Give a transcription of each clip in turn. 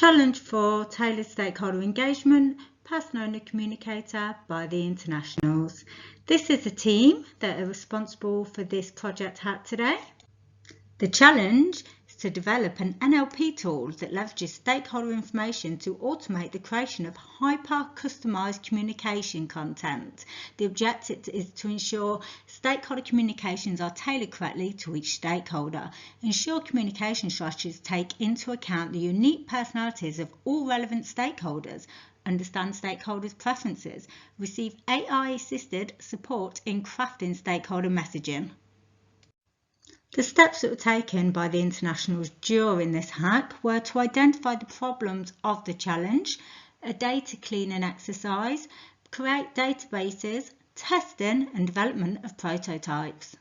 Challenge for Tailored Stakeholder Engagement, Person Owner Communicator by the Internationals. This is the team that are responsible for this project hat today. The challenge is to develop an NLP tool that leverages stakeholder information to automate the creation of hyper-customized communication content. The objective is to ensure stakeholder communications are tailored correctly to each stakeholder, ensure communication strategies take into account the unique personalities of all relevant stakeholders, understand stakeholders' preferences, receive AI-assisted support in crafting stakeholder messaging. The steps that were taken by the Internationals during this hack were to identify the problems of the challenge, a data cleaning exercise, create databases, testing and development of prototypes.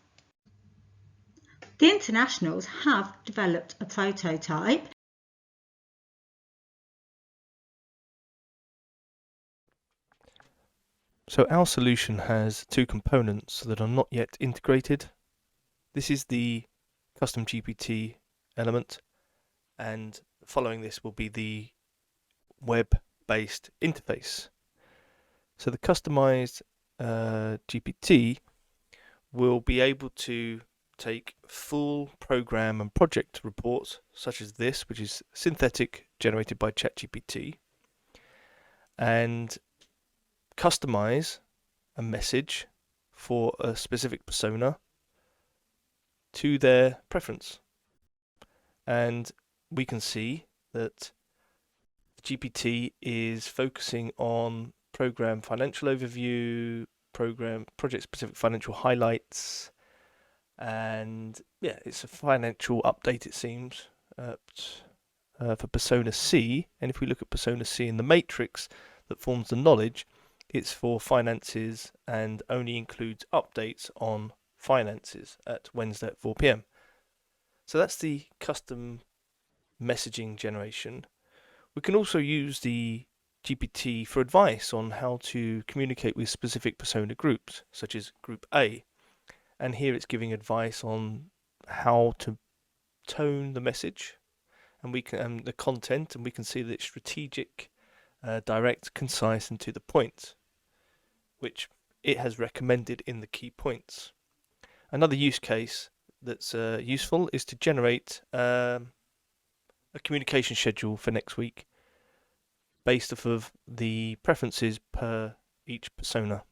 The Internationals have developed a prototype. So our solution has two components that are not yet integrated. This is the custom GPT element, and following this will be the web-based interface. So the customized GPT will be able to take full program and project reports such as this, which is synthetic, generated by ChatGPT, and customize a message for a specific persona to their preference. And we can see that GPT is focusing on program financial overview, project specific financial highlights, and yeah, it's a financial update, it seems, for persona C. And if we look at persona C in the matrix that forms the knowledge, it's for finances and only includes updates on finances at Wednesday at 4 p.m. So that's the custom messaging generation. We can also use the GPT for advice on how to communicate with specific persona groups, such as Group A. And here it's giving advice on how to tone the message and the content, and we can see that it's strategic, direct, concise, and to the point, which it has recommended in the key points. Another use case that's useful is to generate a communication schedule for next week based off of the preferences per each persona.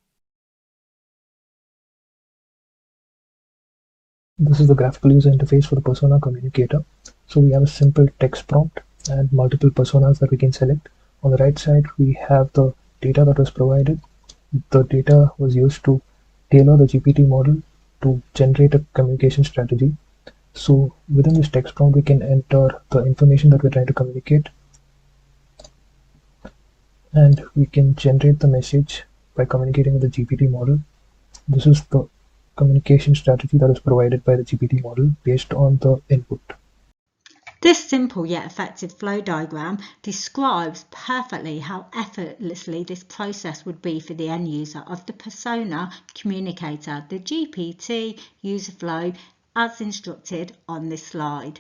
This is the graphical user interface for the persona communicator. So we have a simple text prompt and multiple personas that we can select. On the right side, we have the data that was provided. The data was used to tailor the GPT model to generate a communication strategy. So within this text prompt, we can enter the information that we're trying to communicate, and we can generate the message by communicating with the GPT model. This is the communication strategy that is provided by the GPT model based on the input. This simple yet effective flow diagram describes perfectly how effortlessly this process would be for the end user of the persona communicator, the GPT user flow as instructed on this slide.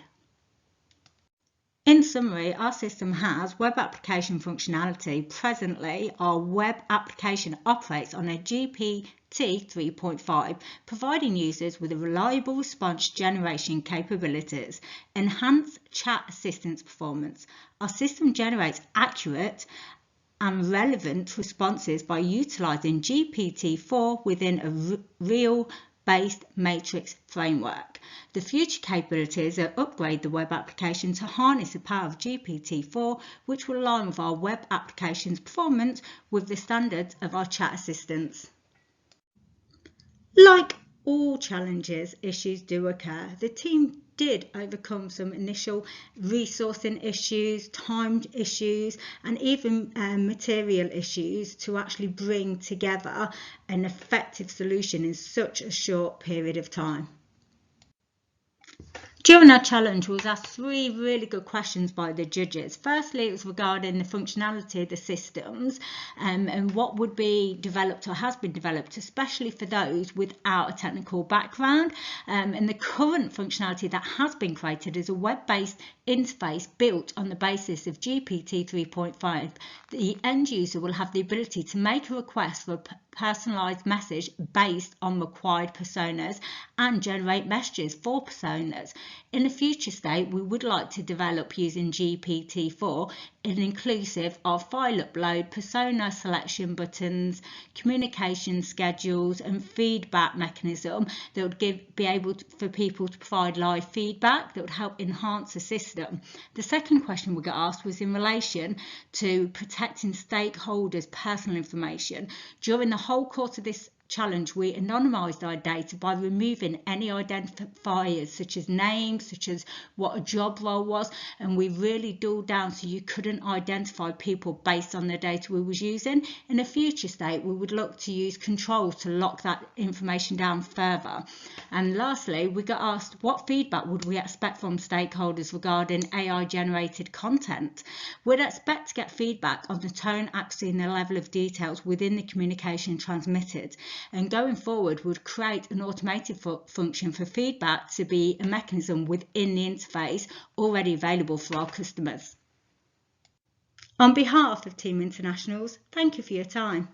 In summary, our system has web application functionality. Presently, our web application operates on a GPT 3.5, providing users with a reliable response generation capabilities, enhanced chat assistance performance. Our system generates accurate and relevant responses by utilising GPT-4 within a real-based matrix framework. The future capabilities are upgrade the web application to harness the power of GPT-4, which will align with our web application's performance with the standards of our chat assistants. Like all challenges, issues do occur. The team did overcome some initial resourcing issues, time issues, and even material issues to actually bring together an effective solution in such a short period of time. During our challenge, we was asked 3 really good questions by the judges. Firstly, it was regarding the functionality of the systems and what would be developed or has been developed, especially for those without a technical background. And the current functionality that has been created is a web-based interface built on the basis of GPT 3.5. The end user will have the ability to make a request for a personalised message based on required personas and generate messages for personas. In a future state, we would like to develop using GPT-4 an inclusive of file upload, persona selection buttons, communication schedules and feedback mechanism that would be able for people to provide live feedback that would help enhance the system. The second question we got asked was in relation to protecting stakeholders' personal information. During the whole course of this challenge, we anonymised our data by removing any identifiers such as names, such as what a job role was, and we really drilled down so you couldn't identify people based on the data we was using. In a future state, we would look to use controls to lock that information down further. And lastly, we got asked what feedback would we expect from stakeholders regarding AI generated content. We'd expect to get feedback on the tone, accuracy and the level of details within the communication transmitted. And going forward, we'd create an automated function for feedback to be a mechanism within the interface already available for our customers. On behalf of Team Internationals, thank you for your time.